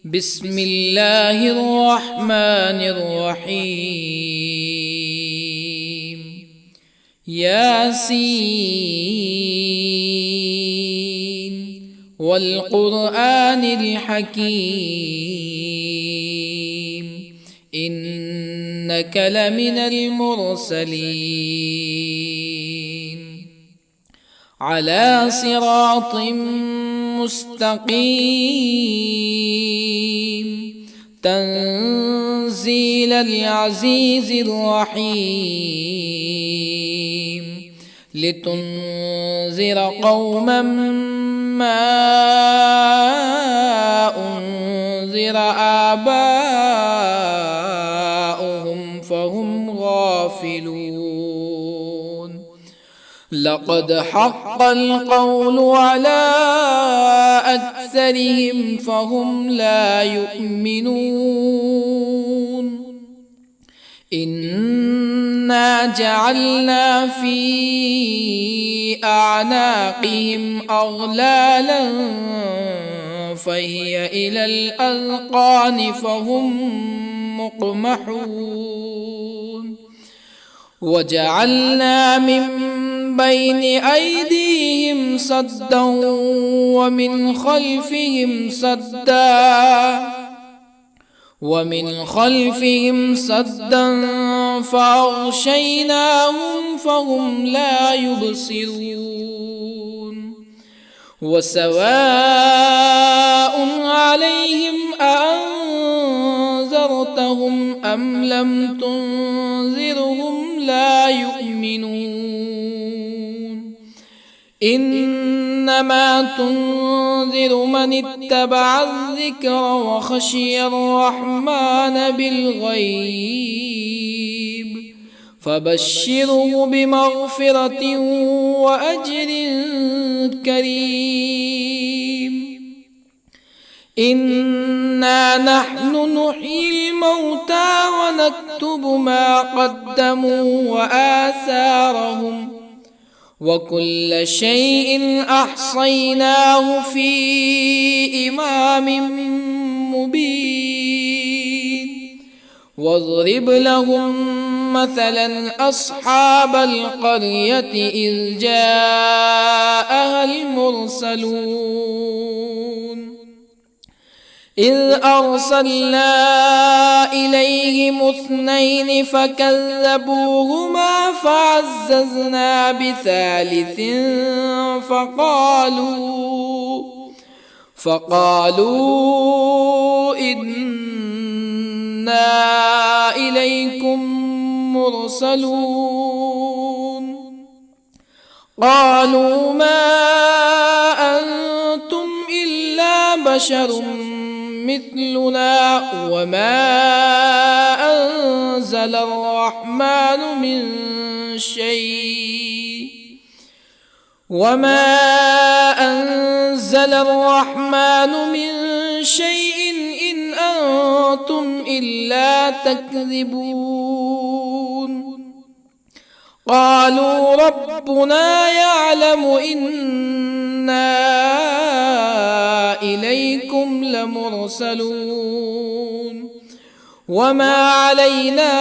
بسم الله الرحمن الرحيم. ياسين والقرآن الحكيم إنك لمن المرسلين على صراط مستقيم تنزيل العزيز الرحيم لتنذر قوما ما أنذر آباؤهم فهم غافلون. لقد حق القول على أكثرهم فهم لا يؤمنون. إنا جعلنا في أعناقهم أغلالا فهي إلى الأذقان فهم مقمحون. وجعلنا من بين أيديهم سدا ومن خلفهم سدا فأغشيناهم فهم لا يبصرون. وسواء عليهم أأنذرتهم أم لم تنذرهم لا يؤمنون. إنما تنذر من اتبع الذكر وخشي الرحمن بالغيب فبشره بمغفرة وأجر كريم. إنا نحن نحيي الموتى ونكتب ما قدموا وآثارهم وكل شيء أحصيناه في إمام مبين. واضرب لهم مثلا أصحاب القرية إذ جاءها المرسلون إذ أرسلنا إليهم اثنين فكذبوهما فعززنا بثالث فقالوا إنا إليكم مرسلون. قالوا ما أنتم إلا بشر مثلنا وما أنزل الرحمن من شيء إن أنتم إلا تكذبون. قالوا ربنا يعلم إنا إليكم لمرسلون وما علينا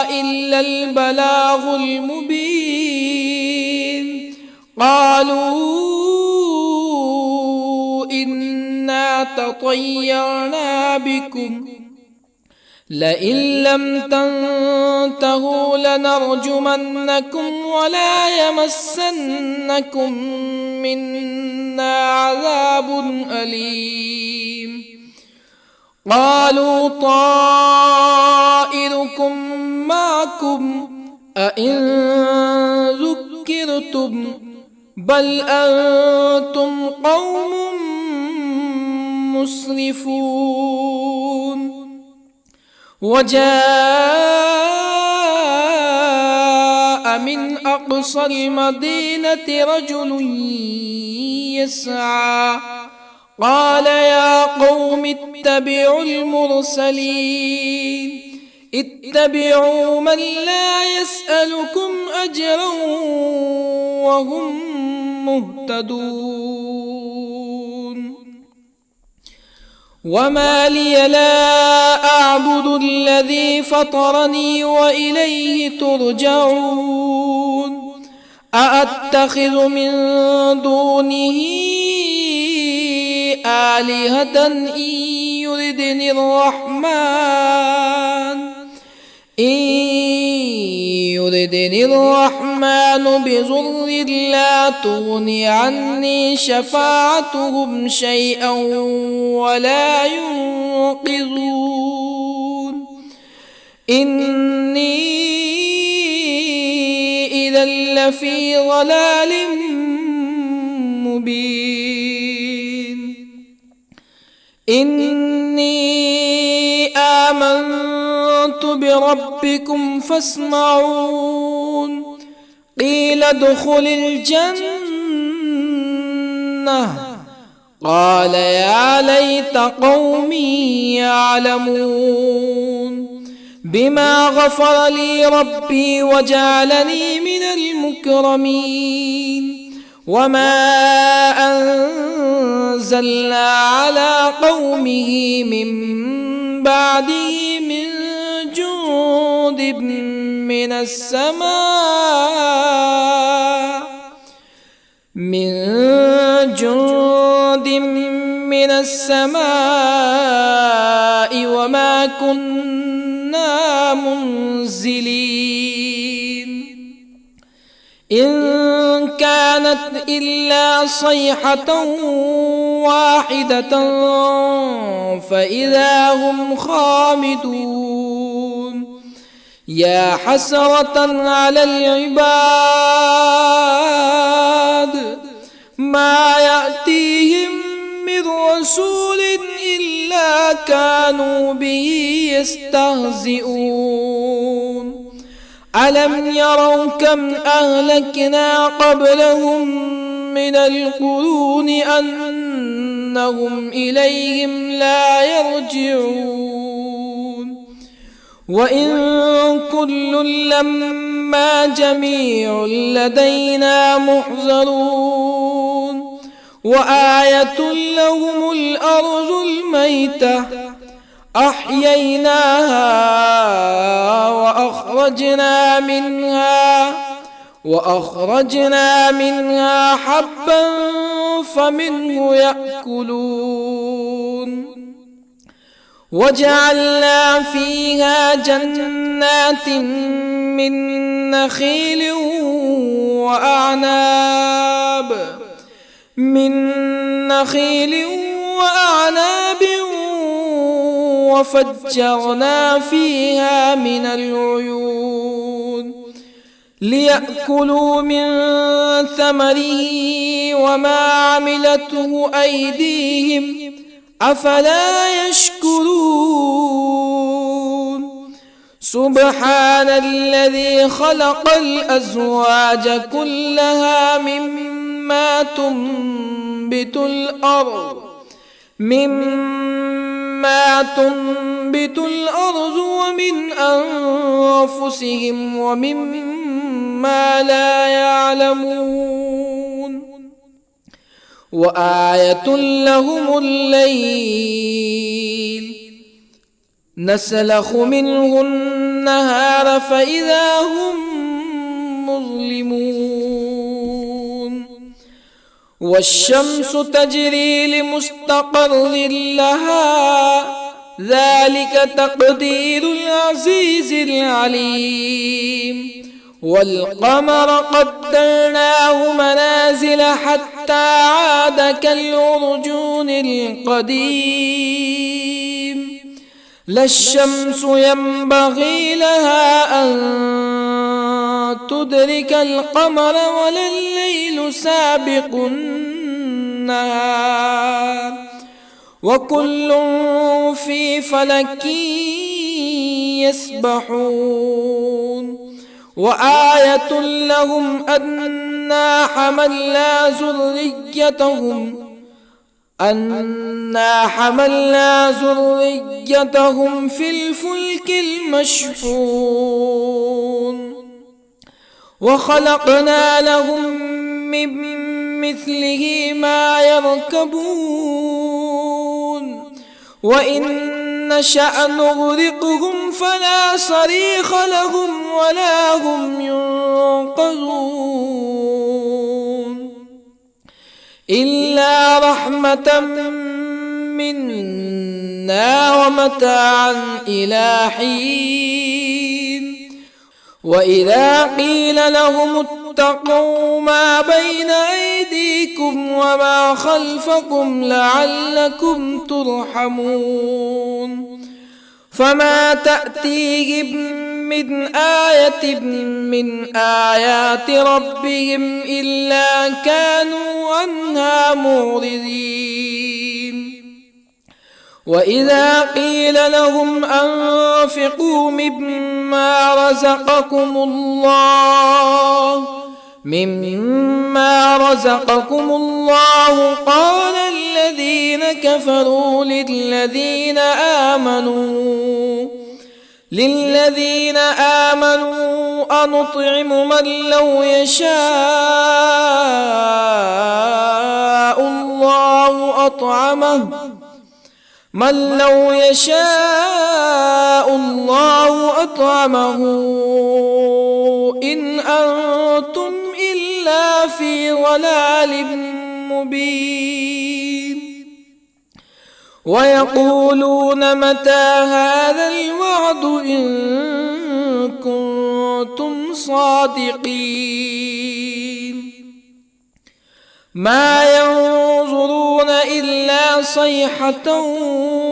إلا البلاغ المبين. قالوا إنا تطيرنا بكم لئن لم تنتهوا لنرجمنكم ولا يمسنكم منا عذاب أليم. قالوا طائركم معكم أئن ذكرتم بل أنتم قوم مسرفون. وجاء من أقصى المدينة رجل يسعى قال يا قوم اتبعوا المرسلين اتبعوا من لا يسألكم أجرا وهم مهتدون. وما لي لا أعبد الذي فطرني وإليه ترجعون أأتخذ من دونه آلهة يردني الرحمن بضر لا تغني عني شفاعتهم شيئا ولا ينقذون إني إذا لفي ضلال مبين إني آمنت بربكم فاسمعون قيل ادخل الجنة قال يا ليت قومي يعلمون بما غفر لي ربي وجعلني من المكرمين وما أنزلنا على قومه من بعده من جند من السماء وما كنا منزلين إن كانت إلا صيحة واحدة فإذا هم خامدون يا حسرة على العباد ما يأتيهم من رسول إلا كانوا به يستهزئون ألم يروا كم أهلكنا قبلهم من القرون أنهم إليهم لا يرجعون وإن كل لما جميع لدينا محضرون وآية لهم الأرض الميتة أحييناها وأخرجنا منها حبا فمنه يأكلون وجعلنا فيها جنات من نخيل وأعناب وفجرنا فيها من العيون ليأكلوا من ثمره وما عملته أيديهم أفلا يشكرون سبحان الذي خلق الأزواج كلها مما تنبت الأرض ومن أنفسهم ومما لا يعلمون وآية لهم الليل نسلخ منه النهار فإذا هم مظلمون والشمس تجري لمستقر لها ذلك تقدير العزيز العليم والقمر قدرناه منازل حتى عاد كالعرجون القديم لا الشمس ينبغي لها أن تدرك القمر ولا الليل سابق النهار وكل في فلك يسبحون وآية لهم أنا حملنا ذريتهم في الفلك المشحون وخلقنا لهم من مثله ما يركبون وإن نشأ نغرقهم فلا صريخ لهم ولا هم ينقذون إلا رحمة منا ومتاعا إلى حين وإذا قيل لهم اتقوا ما بين أيديكم وما خلفكم لعلكم ترحمون فما تأتيهم من آية من آيات ربهم إلا كانوا عنها معرضين وإذا قيل لهم أنفقوا مما رزقكم الله قال الذين كفروا للذين آمنوا أنطعم من لو يشاء الله أطعمه إن أنتم إلا في ضلال مبين ويقولون متى هذا الوعد إن كنتم صادقين ما ينظرون إلا صيحة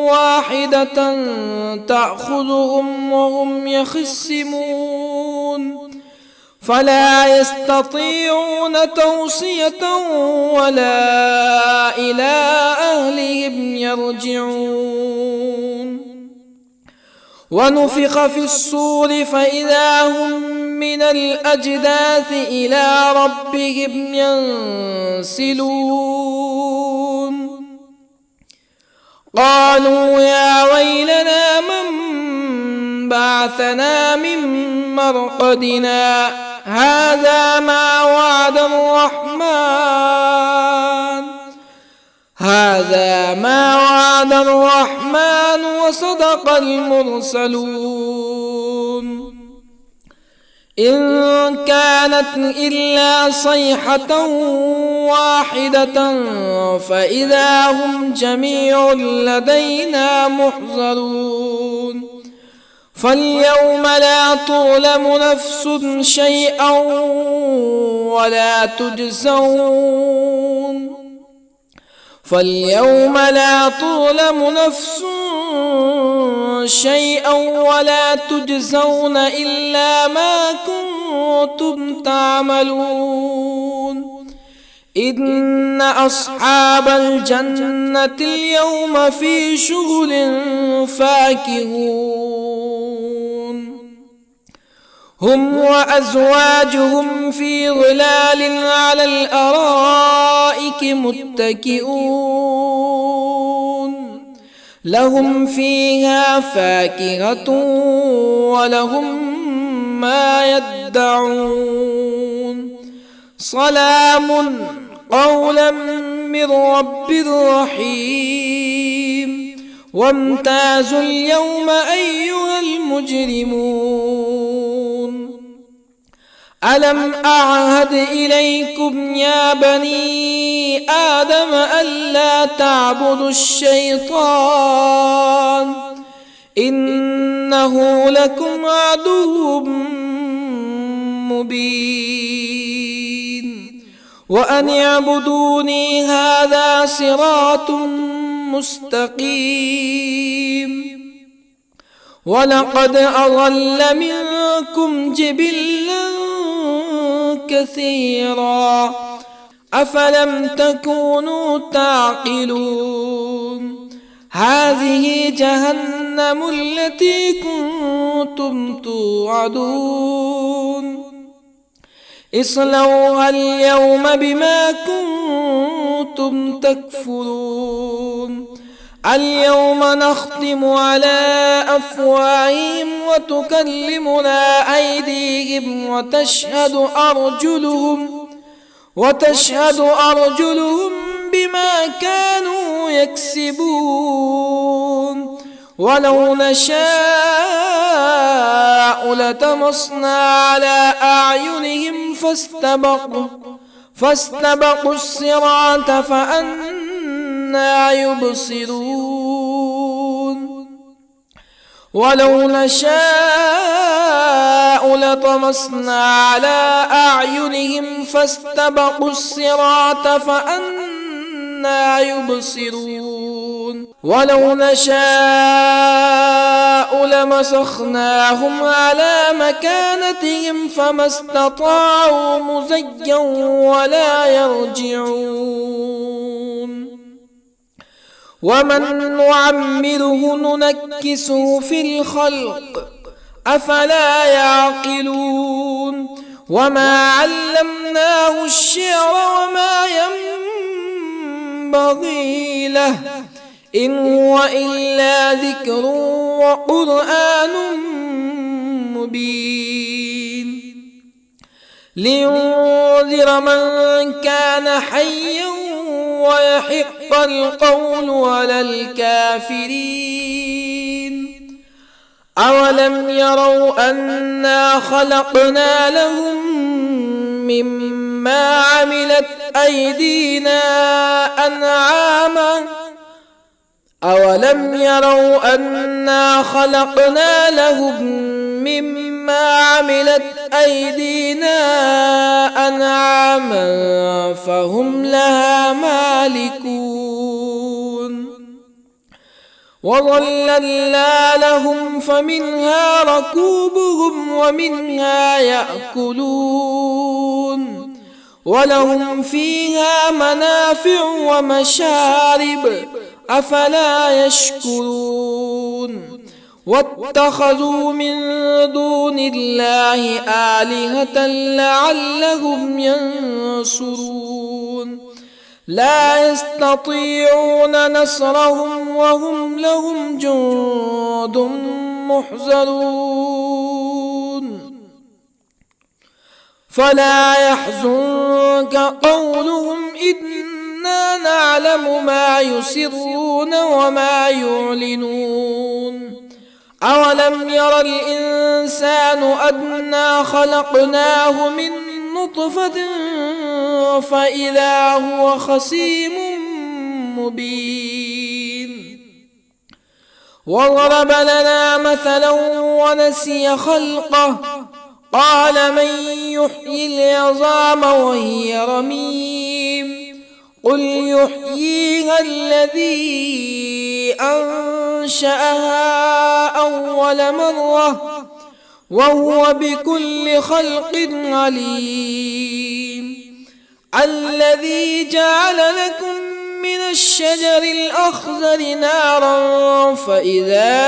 واحدة تأخذهم وهم يخصمون فلا يستطيعون توصية ولا إلى أهلهم يرجعون ونفخ في الصور فإذا هم من الأجداث إلى ربهم ينسلون قالوا يا ويلنا من بعثنا من مرقدنا هذا ما وعد الرحمن وصدق المرسلون إن كانت إلا صيحة واحدة فإذا هم جميع لدينا محضرون فاليوم لا تظلم نفس شيئا ولا تجزون إلا ما كنتم تعملون إن أصحاب الجنة اليوم في شغل فاكهون هم وأزواجهم في ظلال على الأرائك متكئون لهم فيها فاكهة ولهم ما يدعون سلام قولا من رب رحيم وامتازوا اليوم أيها المجرمون ألم أعهد إليكم يا بني آدم ألا تعبدوا الشيطان إنه لكم عدو مبين وأن اعبدوني هذا صراط مستقيم ولقد أضل منكم جبلا كثيرا أفلم تكونوا تعقلون هذه جهنم التي كنتم توعدون اصلوها اليوم بما كنتم تكفرون اليوم نختم على أفواههم وتكلمنا أيديهم وتشهد أرجلهم بما كانوا يكسبون ولو نشاء لطمسنا على أعينهم فاستبقوا الصراط فأنى يبصرون ولو نشاء لطمسنا على أعينهم فاستبقوا الصراط فأنى يبصرون ولو نشاء لمسخناهم على مكانتهم فما استطاعوا مزيا ولا يرجعون ومن نعمره ننكسه في الخلق أفلا يعقلون وما علمناه الشعر وما ينبغي له إن هو إلا ذكر وقرآن مبين لينذر من كان حيا ويحق القول على الكافرين أولم يروا أنا خلقنا لهم مما عملت أيدينا أنعاما أولم يروا أنا خلقنا لهم مما عملت أيدينا أنعاما فهم لها مالكون وظللنا لهم فمنها ركوبهم ومنها يأكلون ولهم فيها منافع ومشارب أفلا يشكرون واتخذوا من دون الله آلهة لعلهم ينصرون لا يستطيعون نصرهم وهم لهم جند محضرون فلا يحزنك قولهم إنا نعلم ما يسرون وما يعلنون أولم ير الإنسان أنا خلقناه من نطفة فإذا هو خصيم مبين وضرب لنا مثلا ونسي خلقه قال من يحيي العظام وهي رميم قل يحييها الذي أنشأها أول مرة وهو بكل خلق عليم الذي جعل لكم من الشجر الأخضر نارا فإذا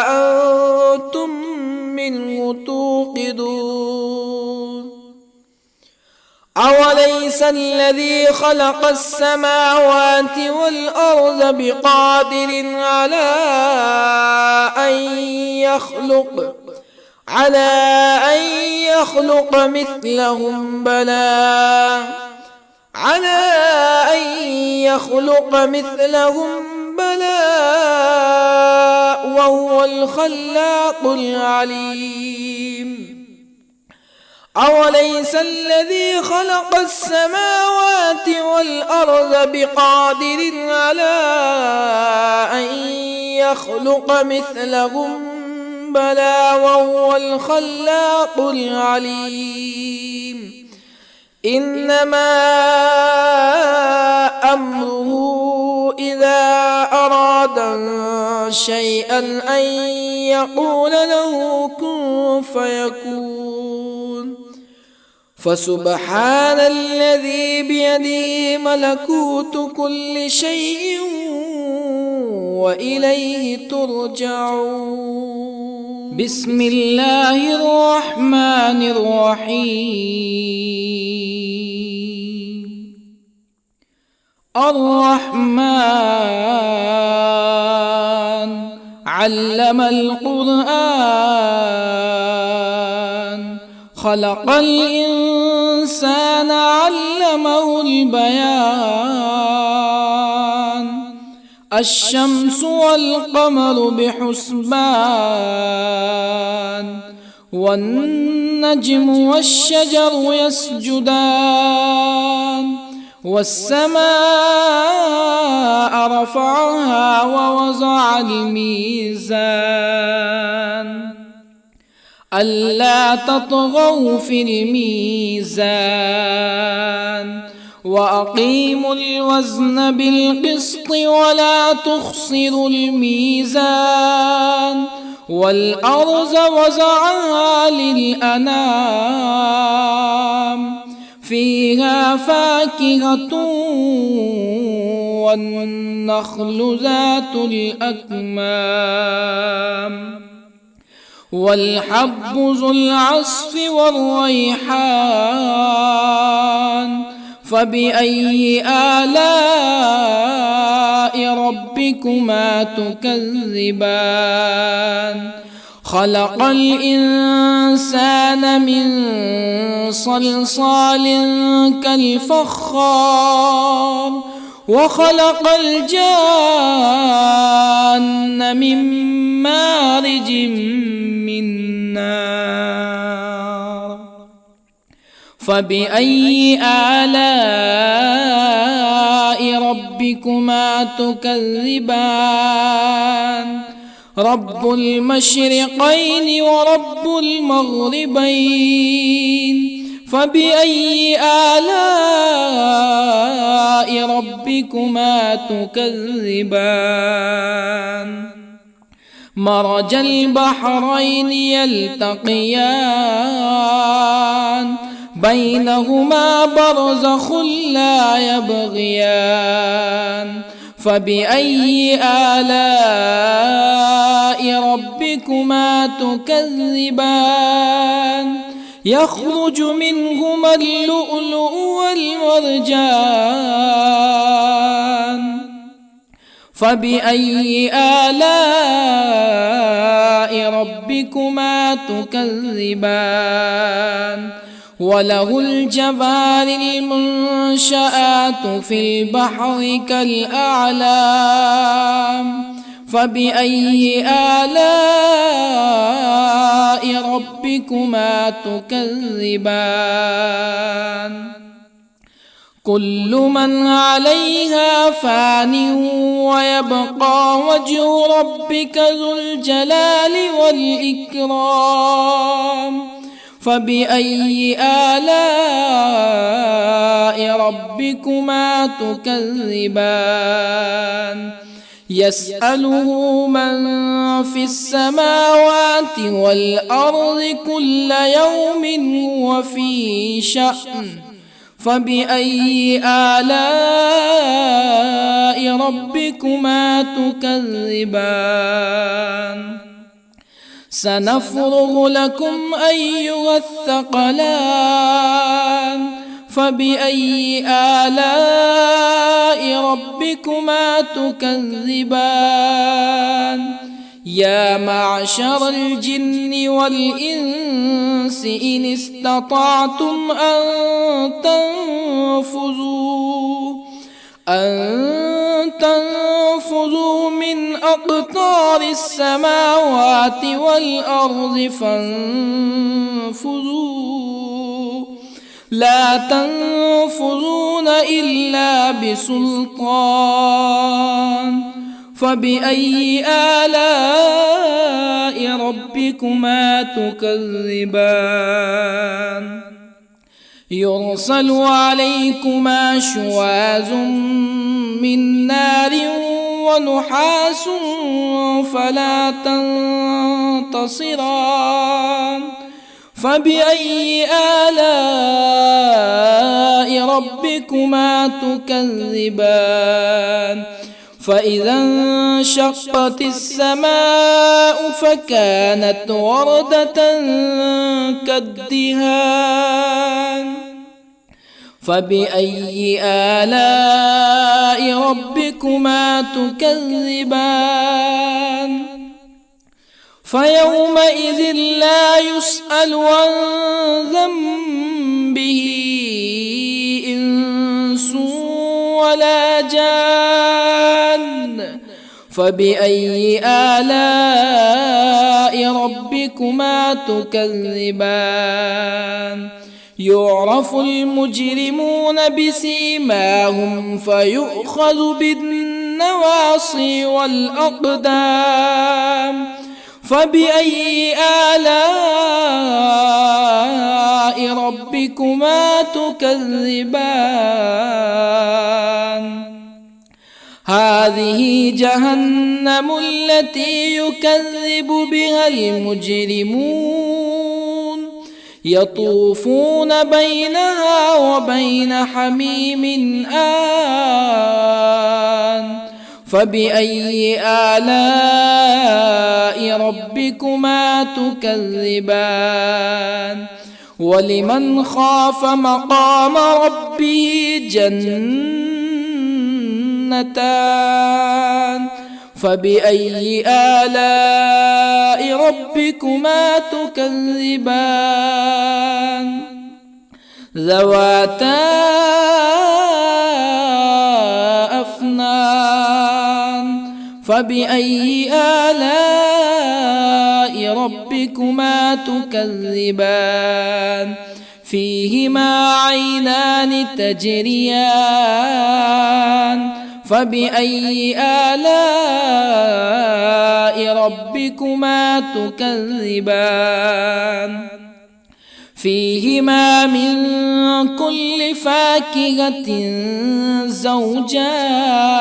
أنتم منه توقدون أوليس الذي خلق السماوات والأرض بقادر على أن يخلق مثلهم بلى وهو الخلاق العليم أوليس الذي خلق السماوات والأرض بقادر على أن يخلق مثلهم بلى وهو الخلاق العليم إنما أمره إذا أراد شيئا أن يقول له كن فيكون فسبحان الذي بيده ملكوت كل شيء وإليه ترجعون بسم الله الرحمن الرحيم الرحمن علم القرآن خلق الإنسان علمه البيان الشمس والقمر بحسبان والنجم والشجر يسجدان والسماء رفعها ووضع الميزان ألا تطغوا في الميزان وأقيموا الوزن بالقسط ولا تخسروا الميزان والأرض وضعها للأنام فيها فاكهة والنخل ذات الأكمام والحب ذو العصف والريحان فبأي آلاء ربكما تكذبان خلق الإنسان من صلصال كالفخار وخلق الجان من مارج من نار فبأي آلاء ربكما تكذبان رب المشرقين ورب المغربين فبأي آلاء ربكما تكذبان مرج البحرين يلتقيان بينهما برزخ لا يبغيان فبأي آلاء ربكما تكذبان يخرج منهما اللؤلؤ والمرجان فبأي آلاء ربكما تكذبان وله الجوار المنشآت في البحر كالأعلام فبأي آلاء ربكما تكذبان كل من عليها فان ويبقى وجه ربك ذو الجلال والإكرام فبأي آلاء ربكما تكذبان يسأله من في السماوات والأرض كل يوم هو في شأن فبأي آلاء ربكما تكذبان سنفرغ لكم أيها الثقلان فبأي آلاء ربكما تكذبان يا معشر الجن والإنس إن استطعتم أن تنفذوا من أقطار السماوات والأرض فانفذوا لا تنفذون إلا بسلطان فبأي آلاء ربكما تكذبان يرسل عليكما شواظ من نار ونحاس فلا تنتصران فبأي آلاء ربكما تكذبان فإذا انشقت السماء فكانت وردة كالدهان فبأي آلاء ربكما تكذبان فيومئذ لا يسأل عن ذنبه إنس ولا جان. فبأي آلاء ربكما تكذبان؟ يعرف المجرمون بسيماهم فيؤخذ بالنواصي والأقدام. فبأي آلاء ربكما تكذبان؟ هذه جهنم التي يكذب بها المجرمون، يطوفون بينها وبين حميم آن. فبأي آلاء ربكما تكذبان؟ ولمن خاف مقام ربه جنتان. فبأي آلاء ربكما تكذبان؟ ذواتا أفنان. فبأي آلاء ربكما تكذبان؟ فيهما عينان تجريان. فبأي آلاء ربكما تكذبان؟ فيهما من كل فاكهة زوجان.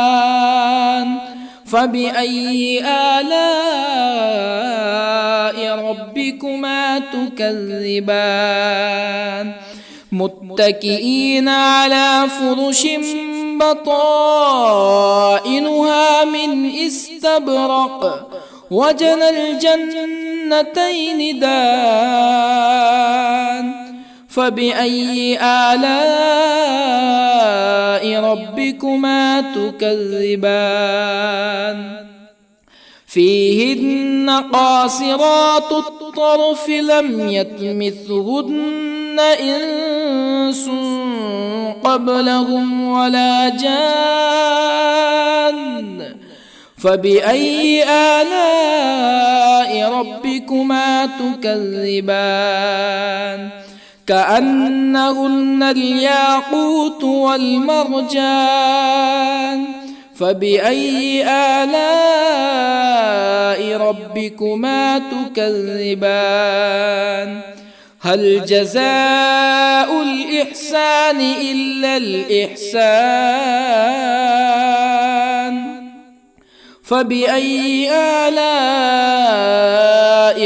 فبأي آلاء ربكما تكذبان؟ متكئين على فرش بطائنها من استبرق وجنى الجنتين دان. فبأي آلاء ربكما تكذبان؟ فيهن قاصرات الطرف لم يطمثهن إنس قبلهم ولا جان. فبأي آلاء ربكما تكذبان؟ كأنهن الياقوت والمرجان. فبأي آلاء ربكما تكذبان؟ هل جزاء الإحسان إلا الإحسان؟ فبأي آلاء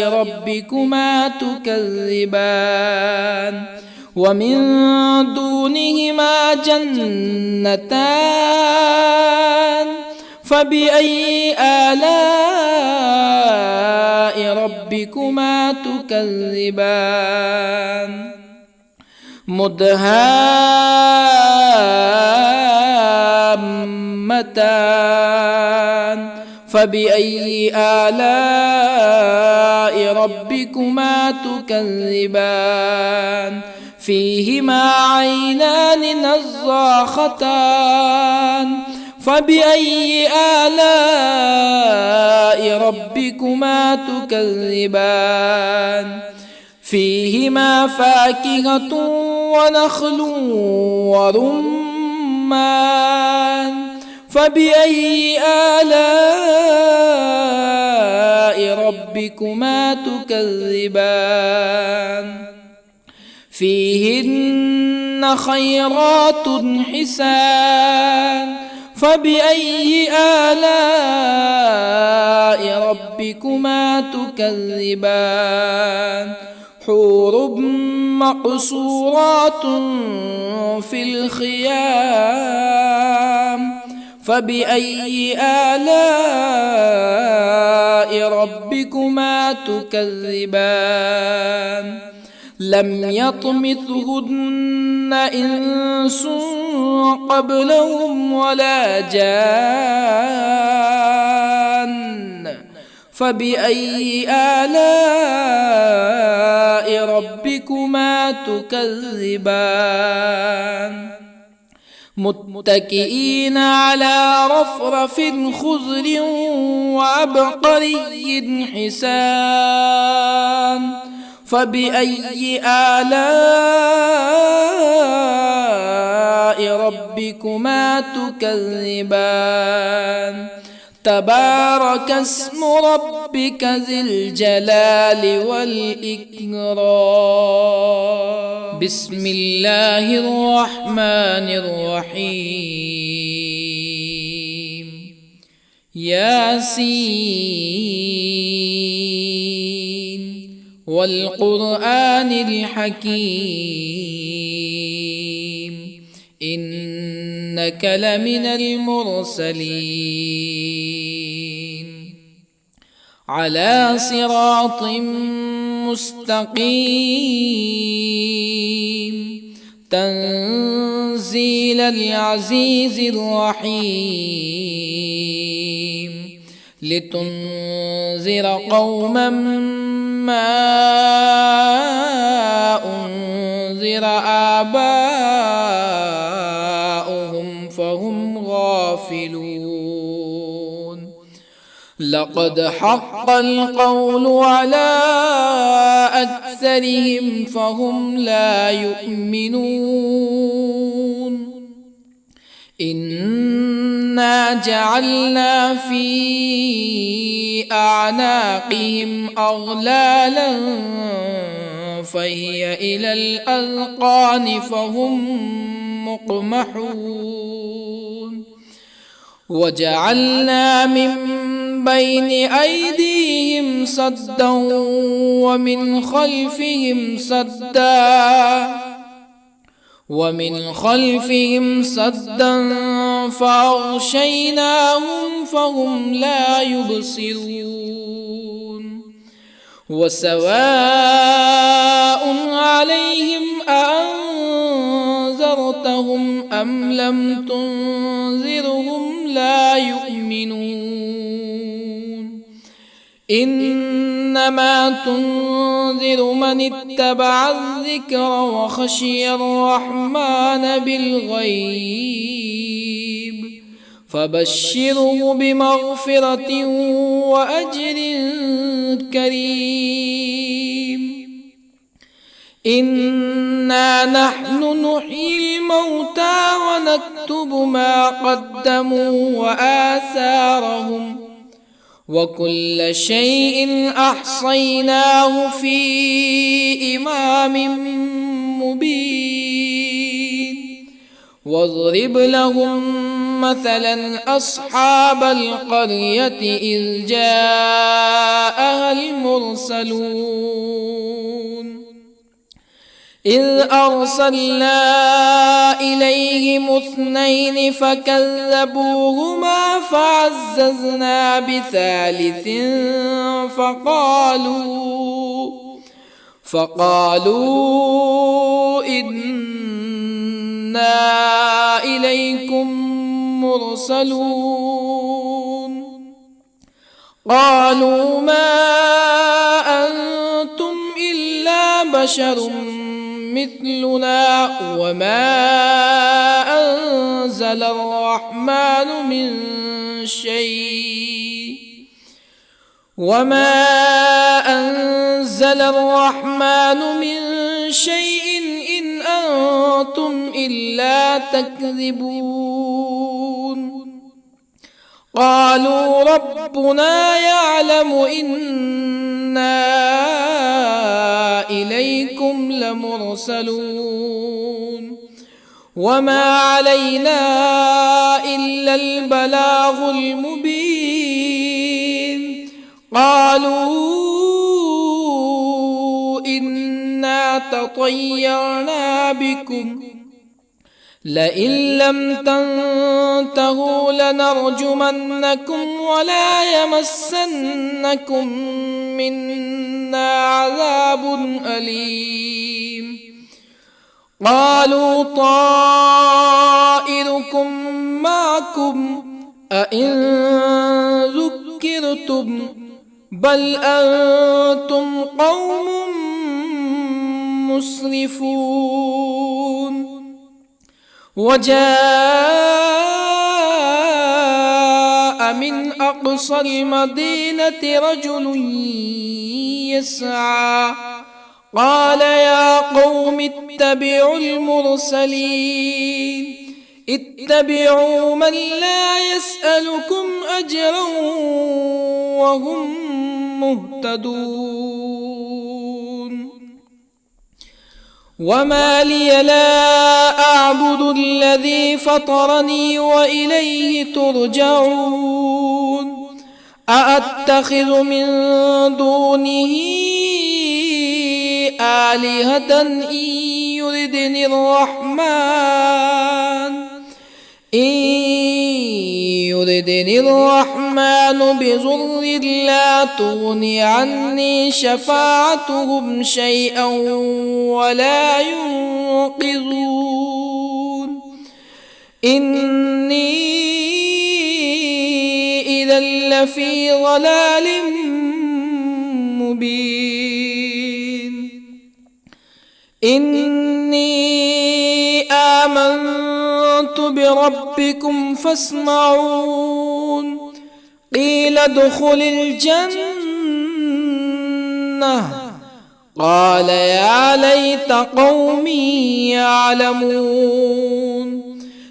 ربكما تكذبان؟ ومن دونهما جنتان. فبأي آلاء ربكما تكذبان؟ مدهامتان. فبأي آلاء ربكما تكذبان؟ فيهما عينان نضاختان. فبأي آلاء ربكما تكذبان؟ فيهما فاكهة ونخل ورمان. فبأي آلاء ربكما تكذبان؟ فيهن خيرات حسان. فبأي آلاء ربكما تكذبان؟ حور مقصورات في الخيام. فبأي آلاء ربكما تكذبان؟ لم يطمثهن إنس قبلهم ولا جان. فبأي آلاء ربكما تكذبان متكئين على رفرف خضر وعبقري حسان فبأي آلاء ربكما تكذبان تبارك اسم ربك ذي الجلال والإكرام بسم الله الرحمن الرحيم ياسين والقرآن الحكيم إنك لمن المرسلين على صراط مستقيم تنزيل العزيز الرحيم لتنذر قوما ما أنذر آباؤهم فهم غافلون لقد حق القول على أكثرهم فهم لا يؤمنون إنا جعلنا في أعناقهم أغلالا فهي إلى الأذقان فهم مقمحون وجعلنا من بين أيديهم سدا ومن خلفهم سدا فأغشيناهم فهم لا يبصرون وسواء عليهم أأنذرتهم أم لم تنذرهم لا يؤمنون إنما تنذر من اتبع الذكر وخشي الرحمن بالغيب فبشره بمغفرة وأجر كريم إنا نحن نحيي الموتى ونكتب ما قدموا وآثارهم وكل شيء أحصيناه في إمام مبين واضرب لهم مثلا أصحاب القرية إذ جاءها المرسلون إذ أرسلنا إليهم اثنين فكذبوهما فعززنا بثالث فقالوا إنا إليكم مرسلون قالوا ما أنتم إلا بشر مثلنا وما أنزل الرحمن من شيء إن أنتم إلا تكذبون قالوا ربنا يعلم إنا إليكم لمرسلون وما علينا إلا البلاغ المبين قالوا إنا تطيرنا بكم لئن لم تنتهوا لنرجمنكم ولا يمسنكم منا عذاب أليم قالوا طائركم معكم أئن ذكرتم بل أنتم قوم مسرفون. وجاء من أقصى المدينة رجل يسعى قال يا قوم اتبعوا المرسلين اتبعوا من لا يسألكم أجرا وهم مهتدون. وما لي لا أعبد الذي فطرني وإليه ترجعون. أأتخذ من دونه آلهة إن يردني الرحمن بضر لا تغني عني شفاعتهم شيئا ولا ينقذون. إني إذا لفي ضلال مبين. إني آمنت بربكم فاسمعون. قيل ادخل الجنة قال يا ليت قومي يعلمون.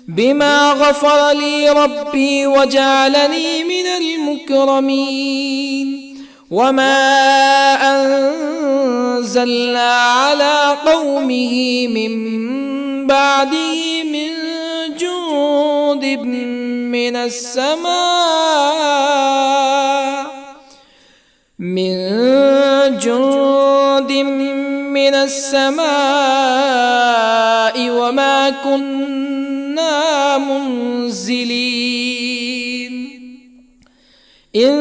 بما غفر لي ربي وجعلني من المكرمين. وما أنزلنا على قومه من بعده من جند من السماء وما كنا منزلين. إن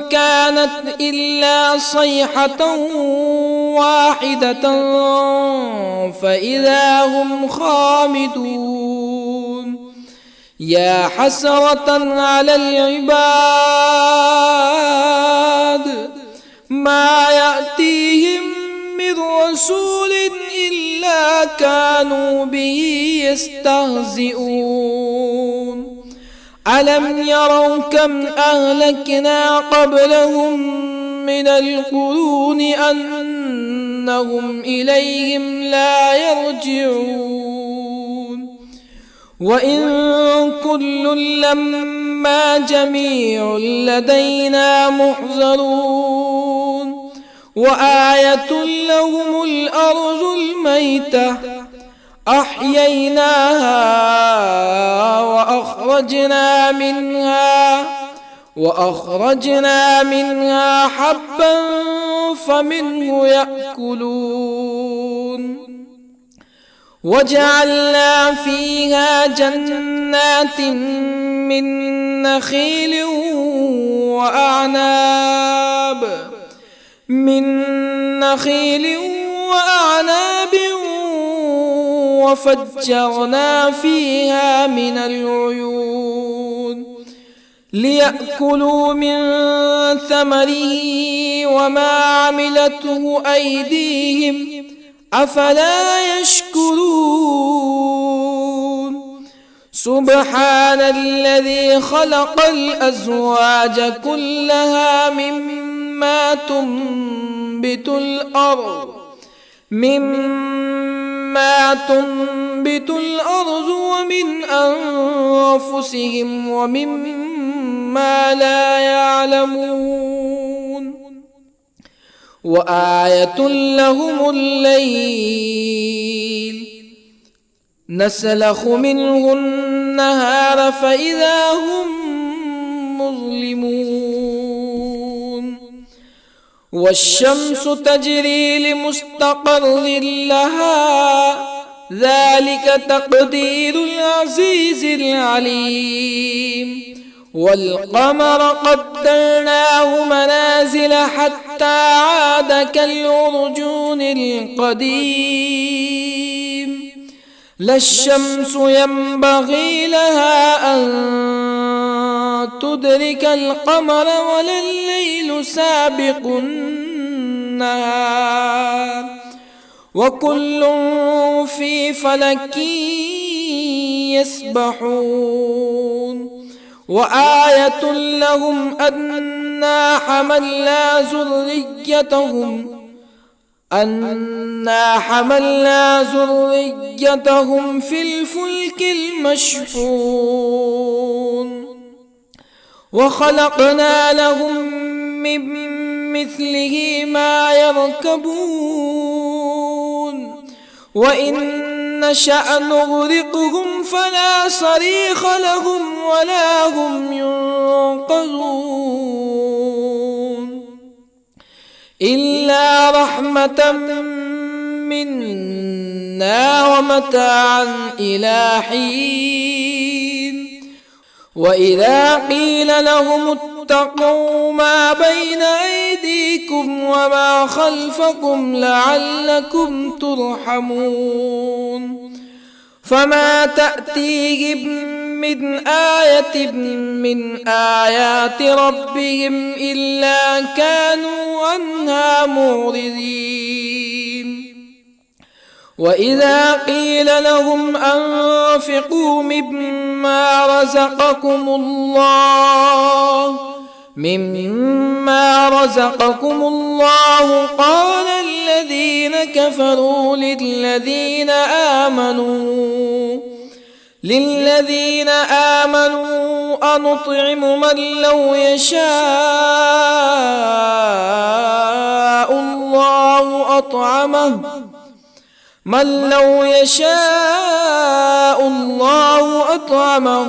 كانت إلا صيحة واحدة فإذا هم خامدون. يا حسرة على العباد ما يأتيهم من رسول إلا كانوا به يستهزئون. ألم يروا كم أهلكنا قبلهم من القرون أنهم إليهم لا يرجعون. وإن كل لما جميع لدينا محضرون. وآية لهم الأرض الميتة أحييناها وأخرجنا منها حبا فمنه يأكلون. وجعلنا فيها جنات من نخيل وأعناب وفجرنا فيها من العيون ليأكلوا من ثمره وما عملته أيديهم أفلا يشكرون. سبحان الذي خلق الأزواج كلها مما تنبت الأرض ومن أنفسهم ومما لا يعلمون. وآية لهم الليل نسلخ منه النهار فإذا هم مظلمون. والشمس تجري لمستقر لها ذلك تقدير العزيز العليم. والقمر قدرناه منازل حتى عاد كالعرجون القديم. لا الشمس ينبغي لها أن تدرك القمر ولا الليل الليل سابق النهار وكل في فلك يسبحون وآية لهم أنا حملنا ذريتهم في الفلك المشحون وخلقنا لهم من مثله ما يركبون وإن نشأ نغرقهم فلا صريخ لهم ولا هم ينقذون إلا رحمة منا ومتاعا إلى حين وإذا قيل لهم اتقوا ما بين أيديكم وما خلفكم لعلكم ترحمون فما تأتيهم من آية من آيات ربهم إلا كانوا عنها معرضين وإذا قيل لهم أنفقوا مما رزقكم الله قال الذين كفروا للذين آمنوا أنطعم من لو يشاء الله أطعمه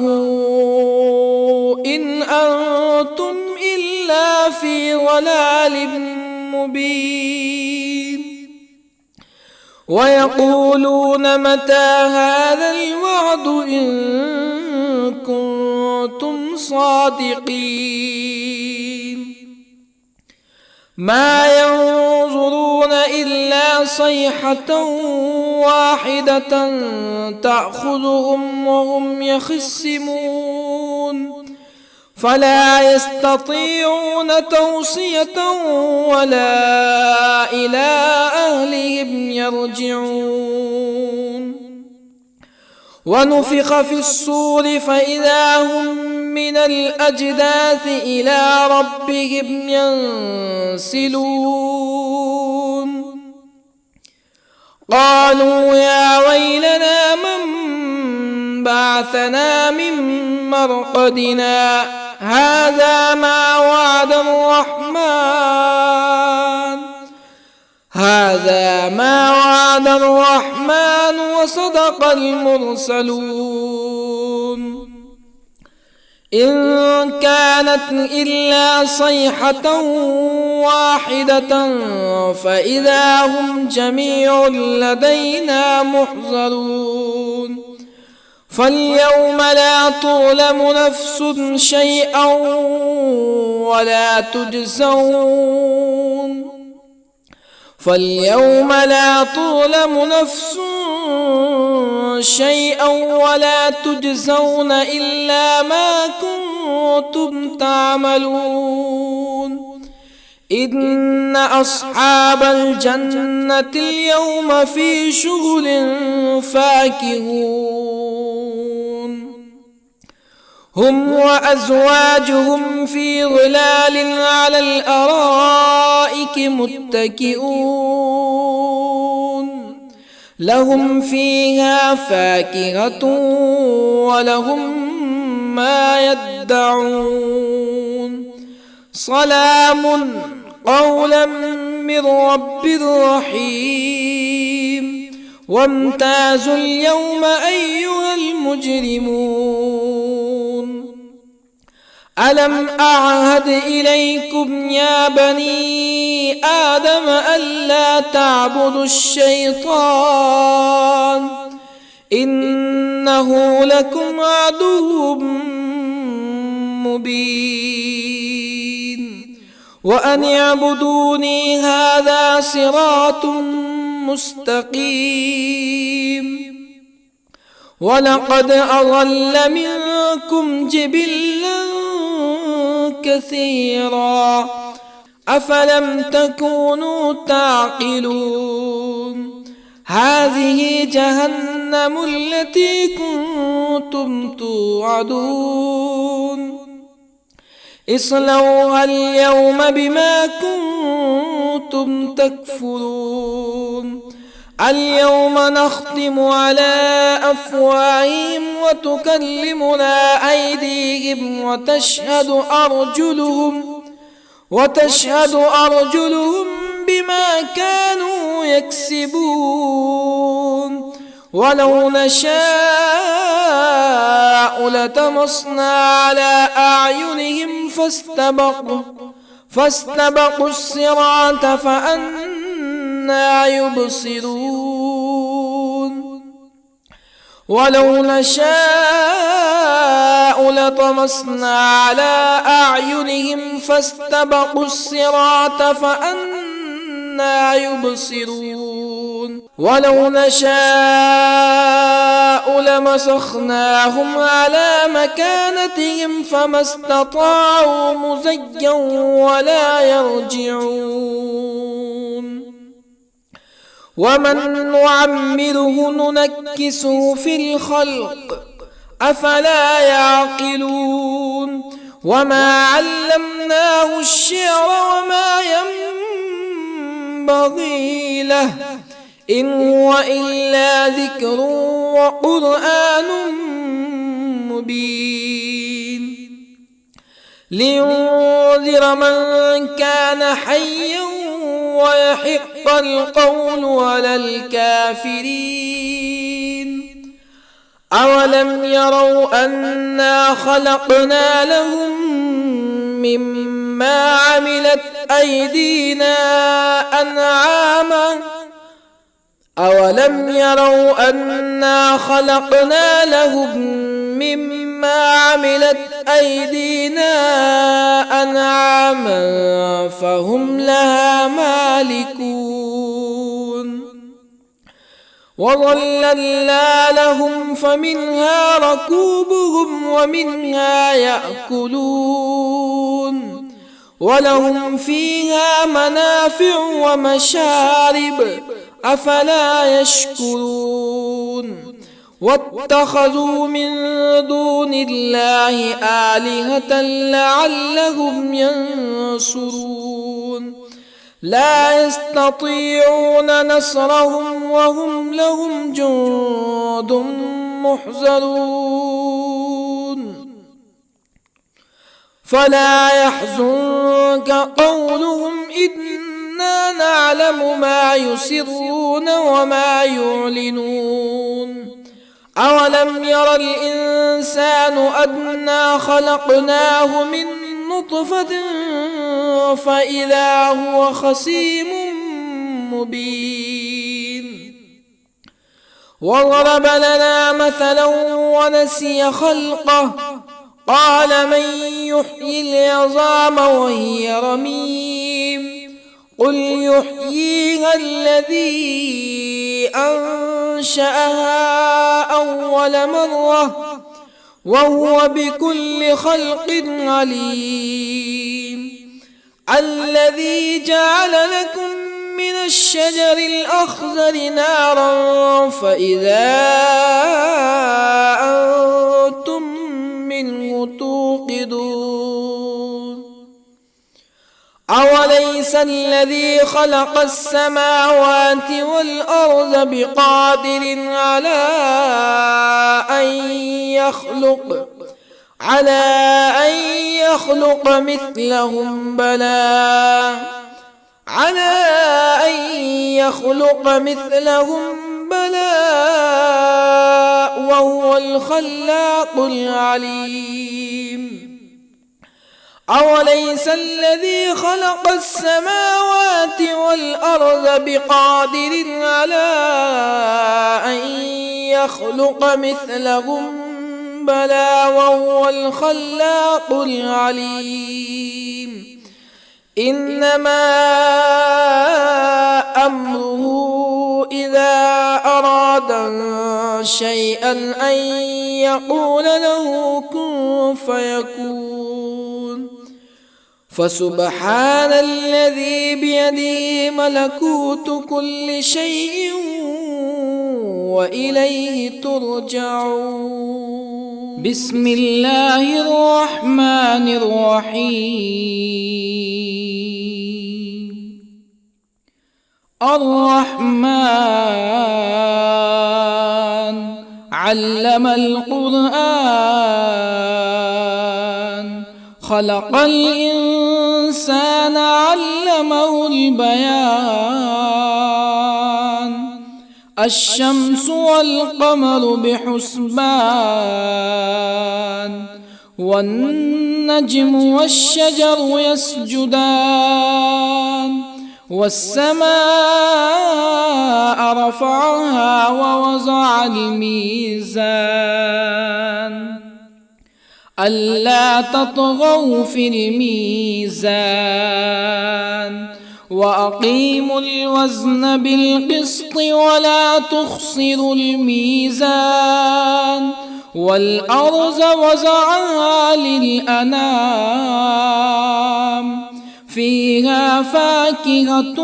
إن أنتم إلا في ضلال مبين ويقولون متى هذا الوعد إن كنتم صادقين ما ينظرون إلا صيحة واحدة تأخذهم وهم يخصمون فلا يستطيعون توصية ولا إلى أهلهم يرجعون ونفخ في الصور فإذا هم من الأجداث إلى ربهم ينسلون قالوا يا ويلنا من بعثنا من مرقدنا هذا ما وعد الرحمن وصدق المرسلون إن كانت إلا صيحة واحدة فإذا هم جميع لدينا محضرون فاليوم لا تظلم نفس شيئا ولا تجزون إلا ما كنتم تعملون إن أصحاب الجنة اليوم في شغل فاكهون هم وأزواجهم في ظلال على الأرائك متكئون لهم فيها فاكهة ولهم ما يدعون سلام قولا من رب رحيم وامتازوا اليوم أيها المجرمون ألم أعهد إليكم يا بني آدم ألا تعبدوا الشيطان إنه لكم عدو مبين وأن اعبدوني هذا صراط مستقيم ولقد أضل منكم جبلا كثيرا أفلم تكونوا تعقلون هذه جهنم التي كنتم توعدون اصلوها اليوم بما كنتم تكفرون اليوم نختم على أفواههم وتكلمنا أيديهم وتشهد أرجلهم بما كانوا يكسبون ولو نشاء لطمسنا على أعينهم فاستبقوا الصراط فأنى يبصرون ولو نشاء لطمسنا على أعينهم فاستبقوا الصراط فأنى يبصرون ولو نشاء لمسخناهم على مكانتهم فما استطاعوا مزيا ولا يرجعون ومن نعمره ننكسه في الخلق أفلا يعقلون وما علمناه الشعر وما ينبغي له إن هو إلا ذكر وقرآن مبين لينذر من كان حيا ويحق القول على الكافرين أولم يروا أنا خلقنا لهم مما عملت أيدينا أنعاما أولم يروا أنا خلقنا لهم مما عملت أيدينا أنعاما فهم لها مالكون وظللنا لهم فمنها ركوبهم ومنها يأكلون ولهم فيها منافع ومشارب أفلا يشكرون واتخذوا من دون الله آلهة لعلهم ينصرون لا يستطيعون نصرهم وهم لهم جند محضرون فلا يحزنك قولهم إنا نعلم ما يسرون وما يعلنون أولم ير الإنسان أنا خلقناه من نطفة فإذا هو خصيم مبين وضرب لنا مثلا ونسي خلقه قال من يحيي العظام وهي رميم قل يحييها الذي أنشأها أول مرة وهو بكل خلق عليم الذي جعل لكم من الشجر الأخضر نارا فإذا أنتم منه توقدون أوليس الذي خلق السماوات والأرض بقادر على أن يخلق مثلهم بلى وهو الخلاق العليم أوليس الذي خلق السماوات والأرض بقادر على أن يخلق مثلهم بلى وهو الخلاق العليم إنما أمره إذا أراد شيئا أن يقول له كن فيكون فسبحان الذي بيده ملكوت كل شيء وإليه ترجعون. بسم الله الرحمن الرحيم. الرحمن علم القرآن، خلق الإنسان علمه البيان. الشمس والقمر بحسبان، والنجم والشجر يسجدان. والسماء رفعها ووضع الميزان، ألا تطغوا في الميزان. وأقيموا الوزن بالقسط ولا تخسروا الميزان. والأرض وضعها للأنام، فيها فاكهة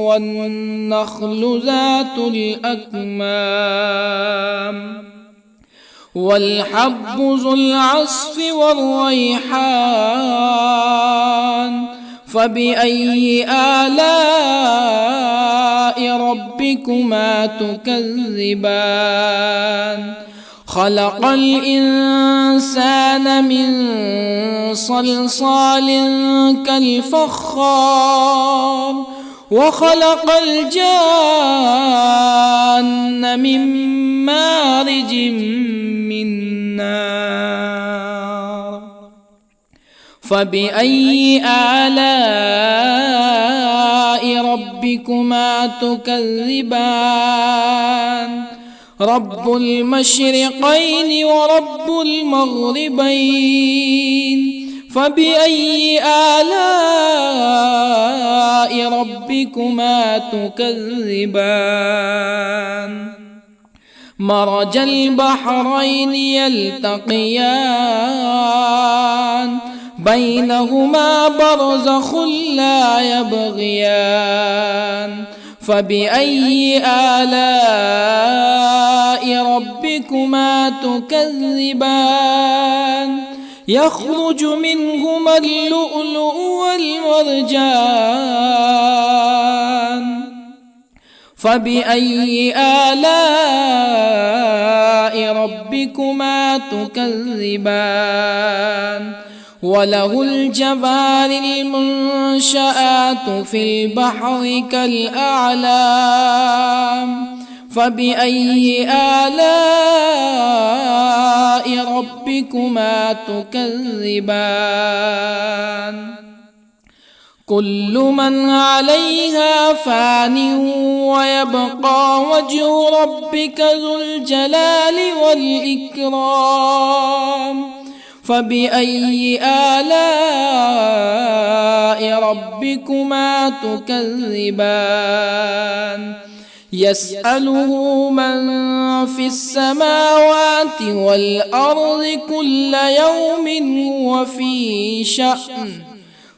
والنخل ذات الأكمام، والحب ذو العصف والريحان. فبأي آلاء ربكما تكذبان؟ خلق الإنسان من صلصال كالفخار، وخلق الجان من مارج من نار. فبأي آلاء ربكما تكذبان؟ رب المشرقين ورب المغربين. فبأي آلاء ربكما تكذبان؟ مرج البحرين يلتقيان، بينهما برزخ لا يبغيان. فبأي آلاء ربكما تكذبان؟ يخرج منهما اللؤلؤ والمرجان. فبأي آلاء ربكما تكذبان؟ وله الجوار المنشآت في البحر كالأعلام. فبأي آلاء ربكما تكذبان؟ كل من عليها فان، ويبقى وجه ربك ذو الجلال والإكرام. فبأي آلاء ربكما تكذبان؟ يسأله من في السماوات والأرض كل يوم هو في شأن.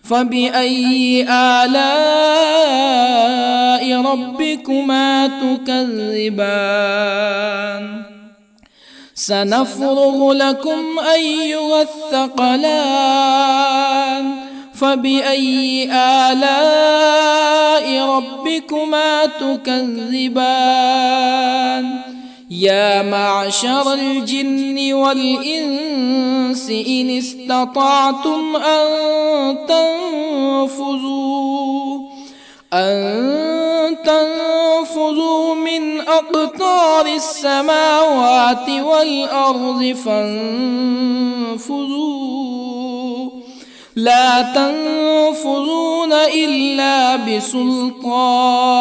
فبأي آلاء ربكما تكذبان؟ سنفرغ لكم أيها الثقلان. فبأي آلاء ربكما تكذبان؟ يا معشر الجن والإنس إن استطعتم أن تنفذوا من أقطار السماوات والأرض فانفذوا، لا تنفذون إلا بسلطان.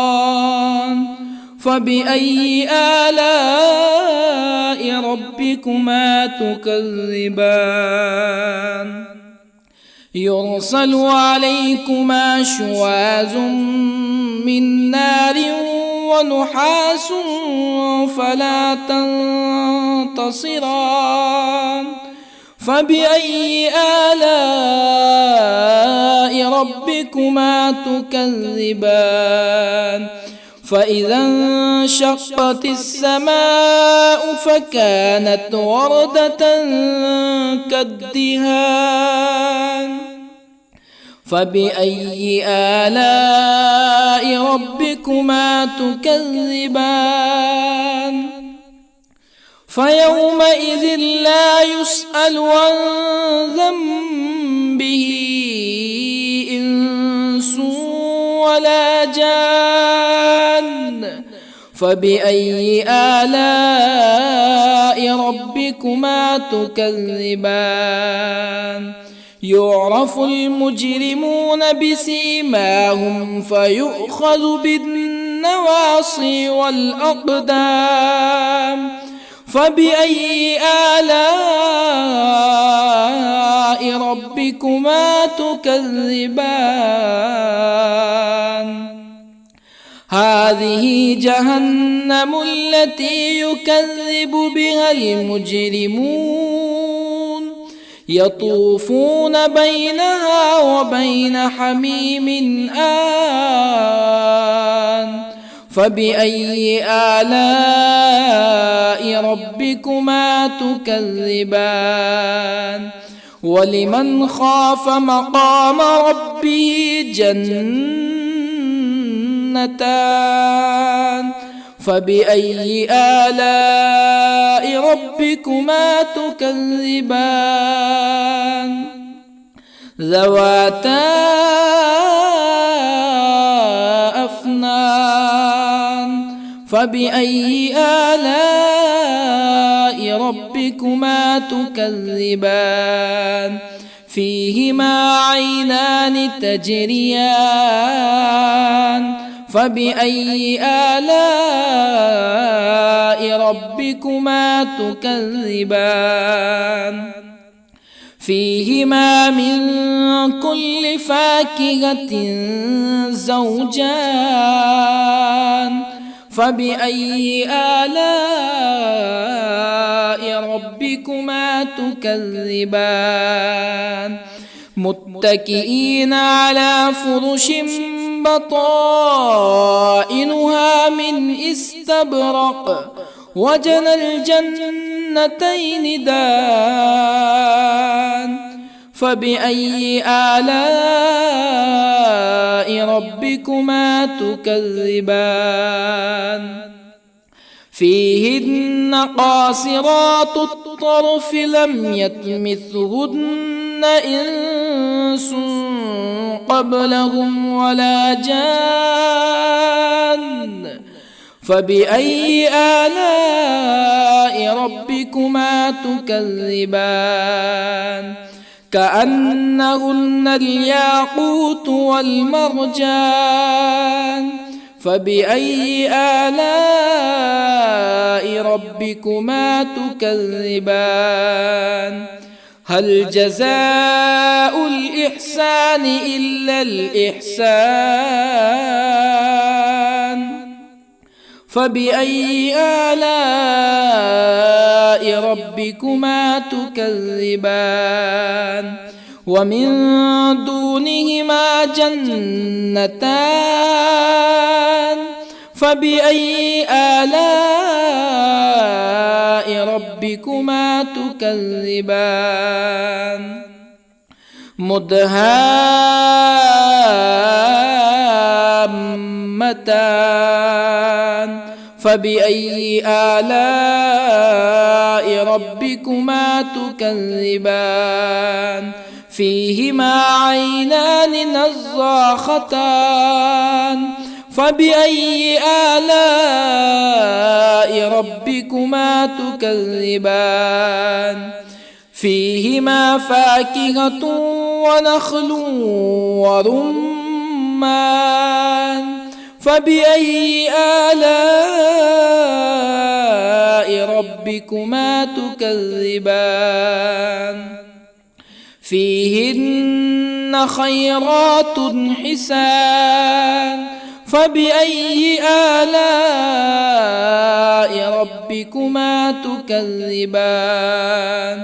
فبأي آلاء ربكما تكذبان؟ يرسل عليكما شواظ من نار ونحاس فلا تنتصران. فبأي آلاء ربكما تكذبان فإذا انشقت السماء فكانت وردة كالدهان فبأي آلاء ربكما تكذبان فيومئذ لا يسأل عن ذنبه إنس ولا جان فبأي آلاء ربكما تكذبان يعرف المجرمون بسيماهم فيؤخذ بالنواصي والأقدام فبأي آلاء ربكما تكذبان هذه جهنم التي يكذب بها المجرمون يطوفون بينها وبين حميم آن فبأي آلاء ربكما تكذبان ولمن خاف مقام ربه جنتان فبأي آلاء ربكما تكذبان ذواتا أفنان فبأي آلاء ربكما تكذبان فيهما عينان تجريان فبأي آلاء ربكما تكذبان فيهما من كل فاكهة زوجان فبأي آلاء ربكما تكذبان متكئين على فرش بطائنها من استبرق وجنى الجنتين دان فبأي آلاء ربكما تكذبان فيهن قاصرات الطرف لم يطمثهن إنس قبلهم ولا جان فبأي آلاء ربكما تكذبان كأنهن الياقوت والمرجان فبأي آلاء ربكما تكذبان هل جزاء الإحسان إلا الإحسان فبأي آلاء ربكما تكذبان ومن دونهما جنتان فبأي آلاء ربكما تكذبان مدهامتان فبأي آلاء ربكما تكذبان فيهما عينان نضاختان فبأي آلاء ربكما تكذبان فيهما فاكهة ونخل ورمان فبأي آلاء ربكما تكذبان فيهن خيرات حسان فبأي آلاء ربكما تكذبان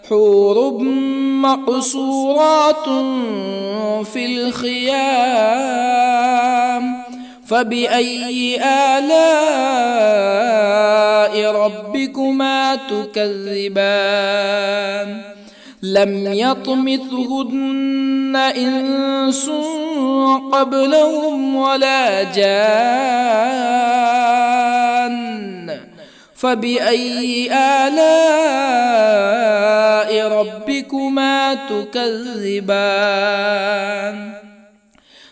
حور مقصورات في الخيام فبأي آلاء ربكما تكذبان لم يطمثهن إنس قبلهم ولا جان فبأي آلاء ربكما تكذبان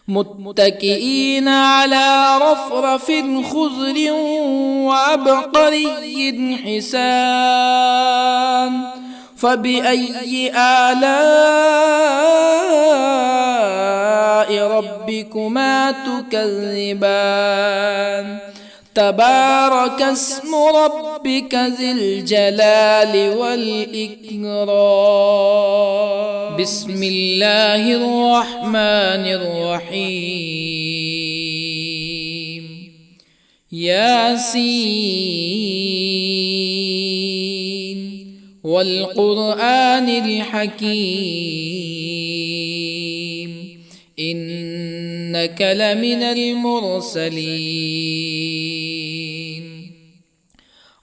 متكئين على رفرف خضر وعبقري حسان فبأي آلاء ربكما تكذبان تبارك اسم ربك ذي الجلال والإكرام بسم الله الرحمن الرحيم ياسين والقرآن الحكيم إنك لمن المرسلين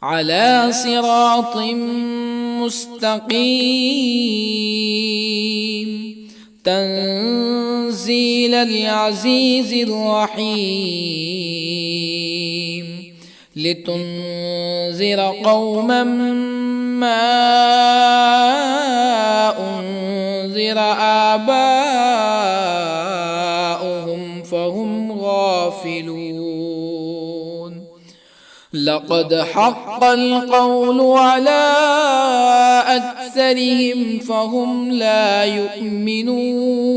على صراط مستقيم تنزيل العزيز الرحيم لتنذر قوما ما أنذر آباؤهم فهم غافلون لقد حق القول على أكثرهم فهم لا يؤمنون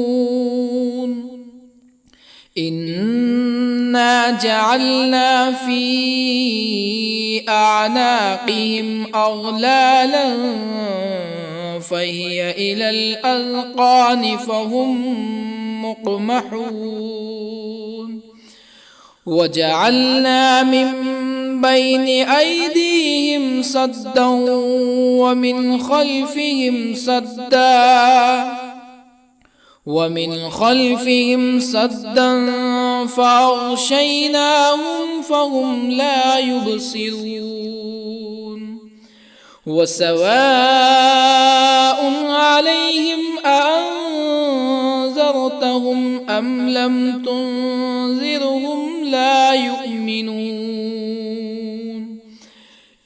إنا جعلنا في أعناقهم أغلالا فهي إلى الأذقان فهم مقمحون وجعلنا من بين أيديهم سدا ومن خلفهم سدا فأغشيناهم فهم لا يبصرون وسواء عليهم أأنذرتهم أم لم تنذرهم لا يؤمنون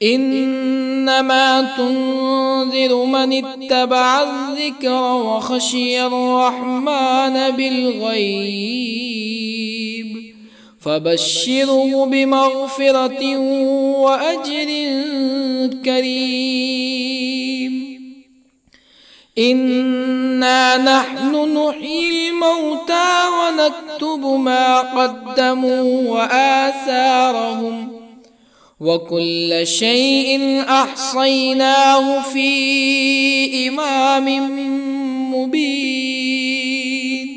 إنما تنذر من اتبع الذكر وخشي الرحمن بالغيب فبشره بمغفرة وأجر كريم إنا نحن نحيي الموتى ونكتب ما قدموا وآثارهم وكل شيء أحصيناه في إمام مبين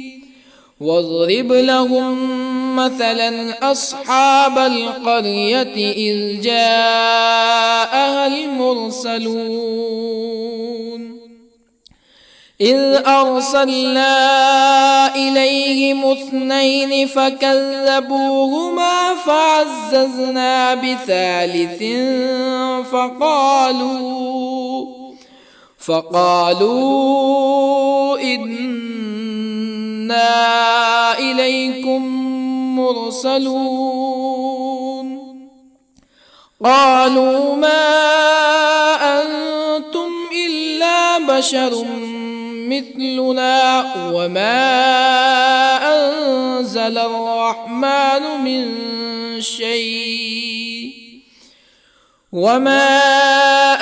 واضرب لهم مثلا أصحاب القرية إذ جاءها المرسلون إذ أرسلنا إليهم اثنين فكذبوهما فعززنا بثالث فقالوا إنا إليكم مرسلون قالوا ما أنتم إلا بشر مثلنا وما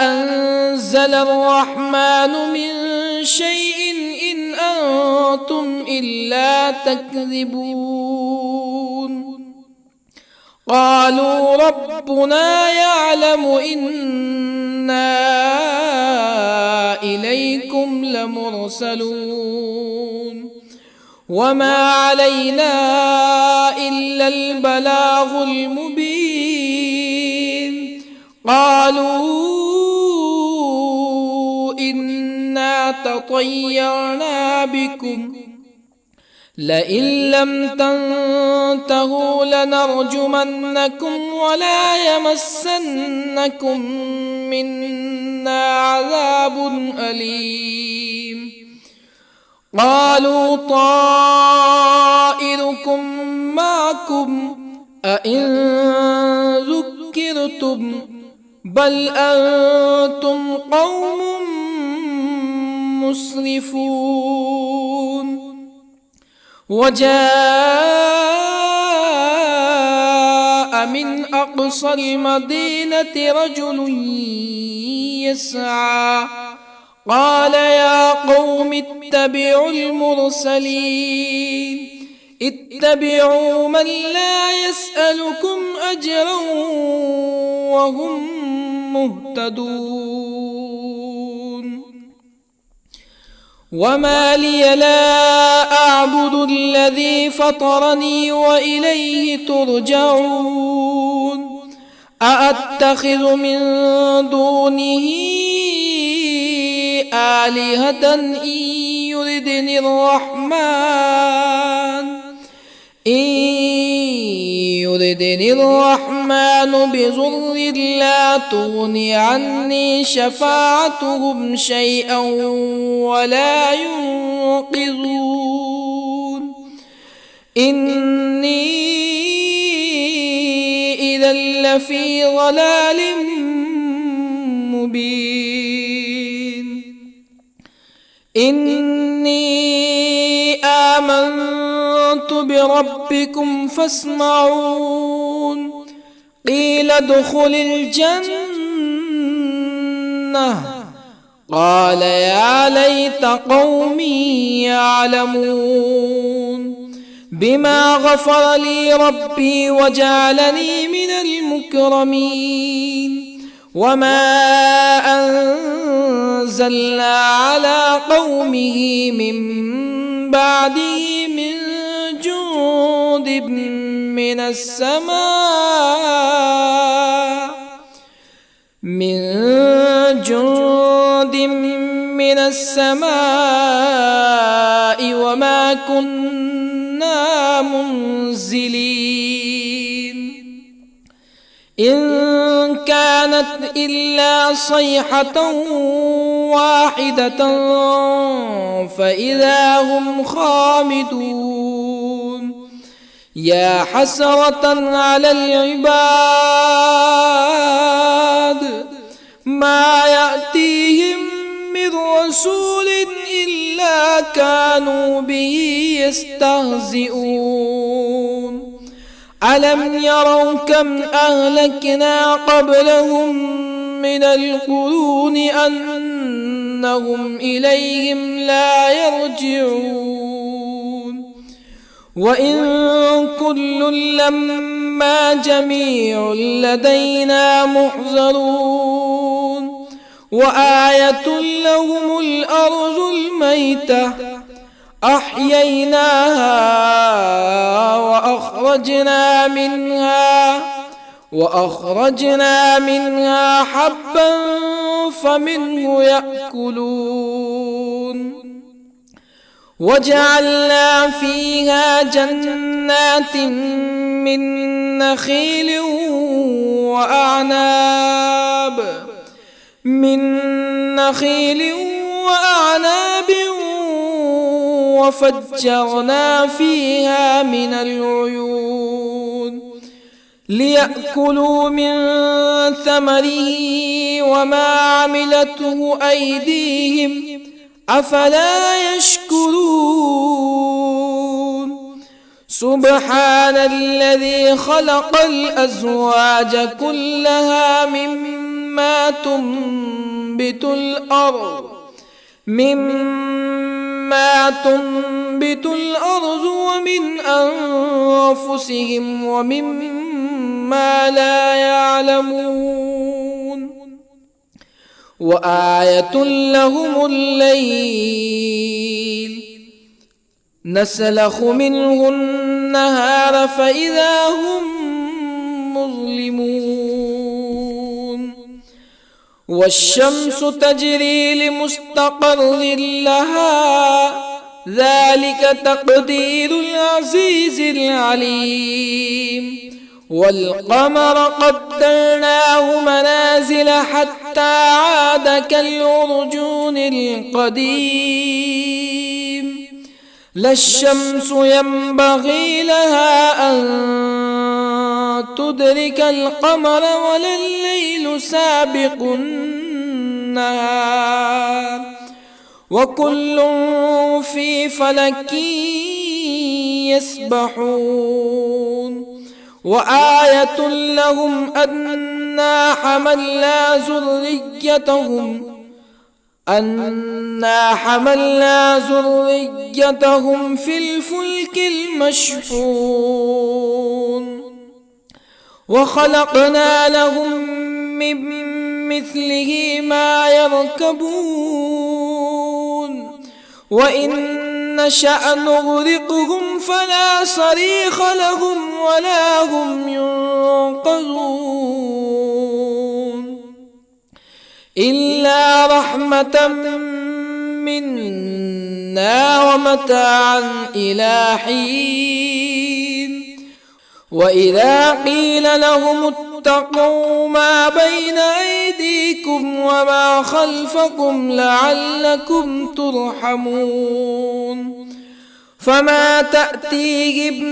أنزل الرحمن من شيء إن أنتم إلا تكذبون قالوا ربنا يعلم إنا إليكم لمرسلون وما علينا إلا البلاغ المبين قالوا إنا تطيرنا بكم لئن لم تنتهوا لنرجمنكم ولا يمسنكم منا عذاب أليم قالوا طائركم معكم أئن ذكرتم بل أنتم قوم مسرفون وجاء من أقصى المدينة رجل يسعى قال يا قوم اتبعوا المرسلين اتبعوا من لا يسألكم أجرا وهم مهتدون وما لي لا أعبد الذي فطرني وإليه ترجعون أأتخذ من دونه آلهة إن يردني الرحمن بضر لا تغني عني شفاعتهم شيئا ولا ينقذون إني إذا لفي ضلال مبين إني آمنت بربكم فاسمعون قيل ادخل الجنة قال يا ليت قومي يعلمون بما غفر لي ربي وجعلني من المكرمين وما أنزلنا على قومه من بعده من جند من السماء وما كنا منزلين إن كانت إلا صيحة واحدة فإذا هم خامدون يا حسرة على العباد ما يأتيهم من رسول إلا كانوا به يستهزئون ألم يروا كم أهلكنا قبلهم من القرون أنهم إليهم لا يرجعون وإن كل لما جميع لدينا محضرون وآية لهم الأرض الميتة أحييناها وأخرجنا منها حبا فمنه يأكلون وجعلنا فيها جنات من نخيل وأعناب وفجرنا فيها من العيون ليأكلوا من ثمره وما عملته أيديهم أفلا يشكرون سبحان الذي خلق الأزواج كلها مما تنبت الأرض ومن أنفسهم ومما لا يعلمون وآية لهم الليل نسلخ منه النهار فإذا هم مظلمون والشمس تجري لمستقر لها ذلك تقدير العزيز العليم والقمر قدرناه منازل حتى عاد كالعرجون القديم لا الشمس ينبغي لها أن تدرك القمر ولا الليل سابق النهار وكل في فلك يسبحون وآية لهم أنا حملنا ذريتهم في الفلك المشحون وخلقنا لهم من مثله ما يركبون وإن نشأ نغرقهم فلا صريخ لهم ولا هم ينقذون إلا رحمة منا ومتاعا إلى حين وإذا قيل لهم اتقوا ما بين أيديكم وما خلفكم لعلكم ترحمون فما تأتيهم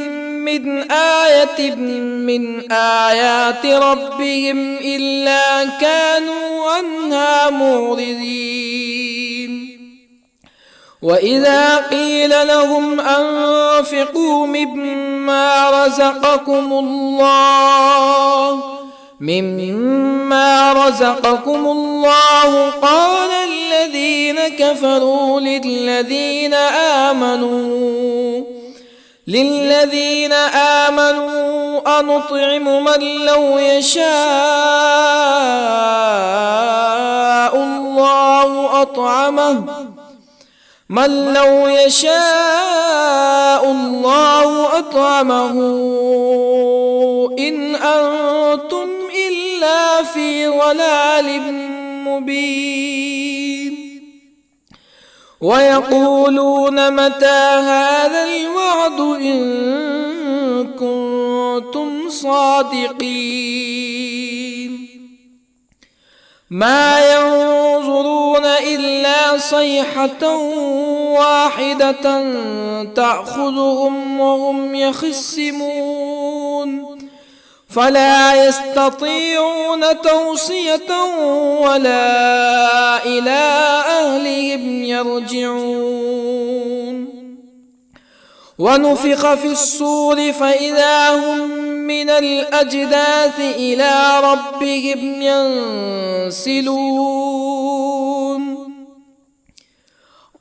من آية من آيات ربهم إلا كانوا عنها معرضين وإذا قيل لهم أنفقوا مما رزقكم الله قال الذين كفروا للذين آمنوا أنطعم من لو يشاء الله أطعمه إن أنتم إلا في ضلال مبين ويقولون متى هذا الوعد إن كنتم صادقين ما ينظرون إلا صيحة واحدة تأخذهم وهم يخصمون فلا يستطيعون توصية ولا إلى أهلهم يرجعون ونفخ في الصور فإذا هم من الأجداث إلى ربهم ينسلون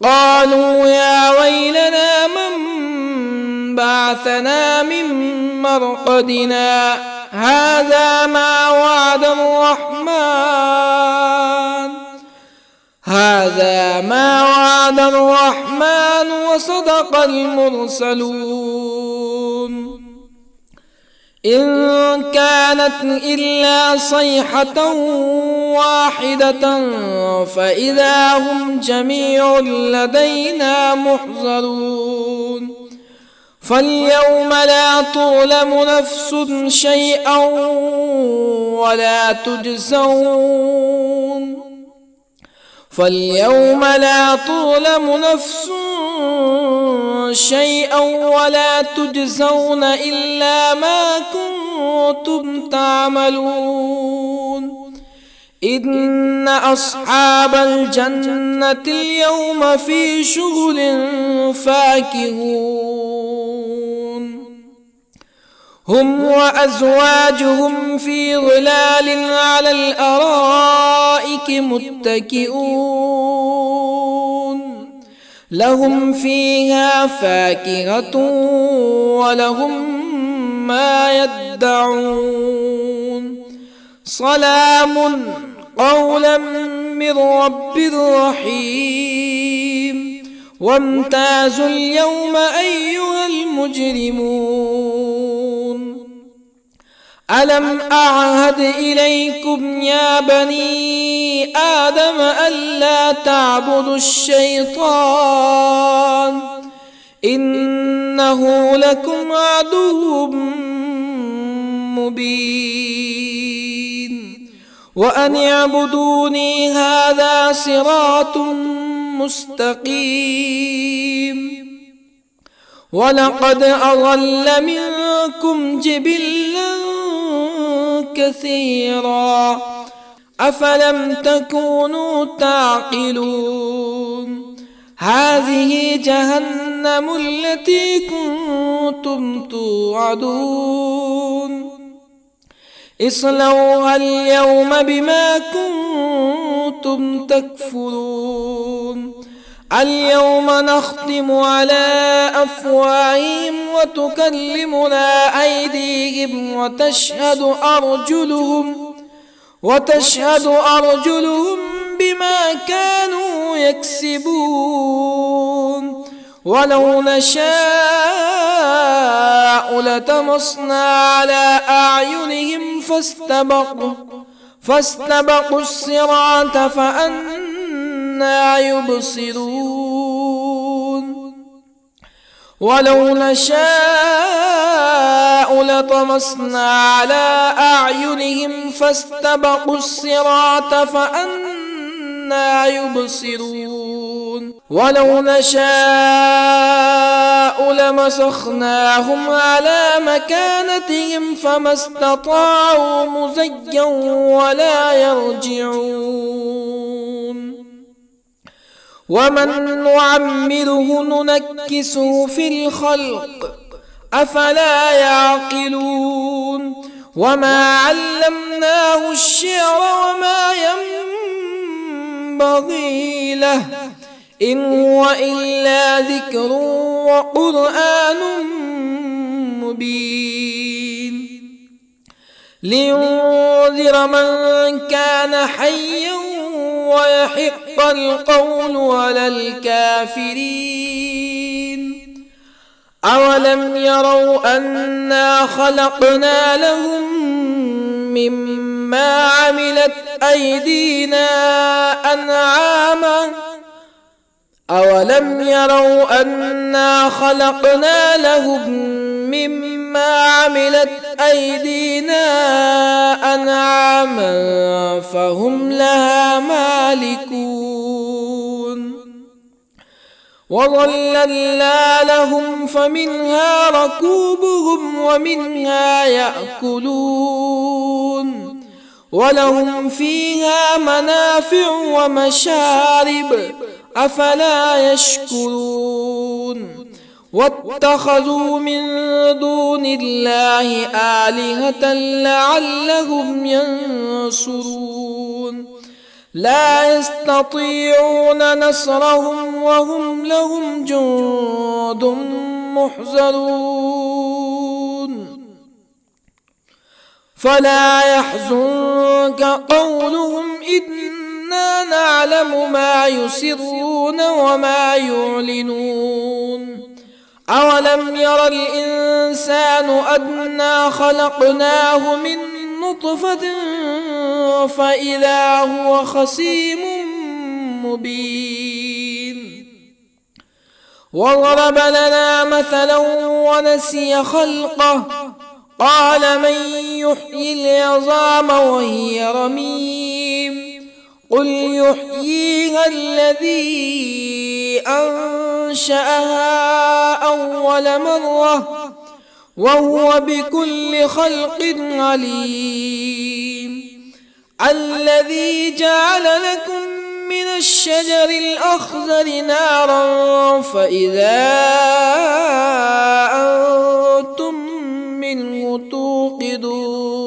قالوا يا ويلنا من بعثنا من مرقدنا هذا ما وعد الرحمن وصدق المرسلون إن كانت إلا صيحة واحدة فإذا هم جميع لدينا محضرون فاليوم لا تظلم نفس شيئا ولا تجزون إلا ما كنتم تعملون إن أصحاب الجنة اليوم في شغل فاكهون هم وأزواجهم في ظلال على الأرائك متكئون لهم فيها فاكهة ولهم ما يدعون سلام قولا من رب رحيم وامتازوا اليوم أيها المجرمون ألم أعهد إليكم يا بني آدم ألا تعبدوا الشيطان إنه لكم عدو مبين وأن اعبدوني هذا صراط مستقيم ولقد أضل منكم جبلا كثيرا أفلم تكونوا تعقلون هذه جهنم التي كنتم توعدون اصلوها اليوم بما كنتم تكفرون اليوم نختم على أفواههم وتكلمنا أيديهم وتشهد أرجلهم بما كانوا يكسبون ولو نشاء لطمسنا على أعينهم فاستبقوا الصراط فأنى يبصرون ولو نشاء لطمسنا على أعينهم فاستبقوا الصراط فأنى يبصرون ولو نشاء لمسخناهم على مكانتهم فما استطاعوا مزيا ولا يرجعون ومن نعمره ننكسه في الخلق أفلا يعقلون وما علمناه الشعر وما ينبغي له إن هو إلا ذكر وقرآن مبين لينذر من كان حيا ويحق القول على الكافرين أولم يروا أنا خلقنا لهم مما عملت أيدينا أنعاما أولم يروا أنا خلقنا لهم مما عملت أيدينا أنعاما فهم لها مالكون وظللنا لهم فمنها ركوبهم ومنها يأكلون ولهم فيها منافع ومشارب أفلا يشكرون واتخذوا من دون الله آلهة لعلهم ينصرون لا يستطيعون نصرهم وهم لهم جند محضرون فلا يحزنك قولهم إنا نعلم ما يسرون وما يعلنون أولم ير الإنسان أنا خلقناه من نطفة فإذا هو خصيم مبين وضرب لنا مثلا ونسي خلقه قال من يحيي العظام وهي رميم قل يحييها الذي أنشأها أول مرة وهو بكل خلق عليم الذي جعل لكم من الشجر الأخضر نارا فإذا أنتم منه توقدون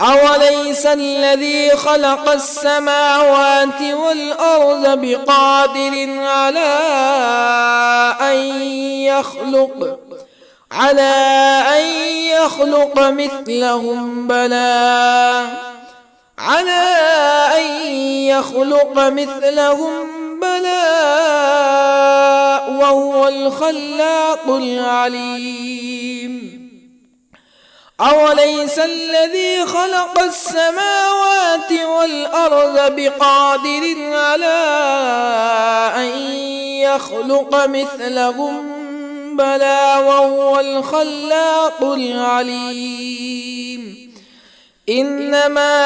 أوليس الذي خلق السماوات والأرض بقادر على أن يخلق مثلهم بلى وهو الخلاق العليم أوليس الذي خلق السماوات والأرض بقادر على أن يخلق مثلهم بلى وهو الخلاق العليم إنما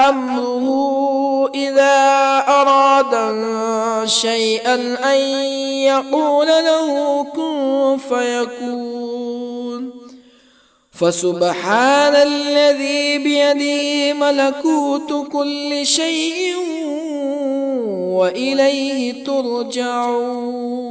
أمره إذا أراد شيئا أن يقول له كن فيكون فسبحان الذي بيده ملكوت كل شيء وإليه ترجعون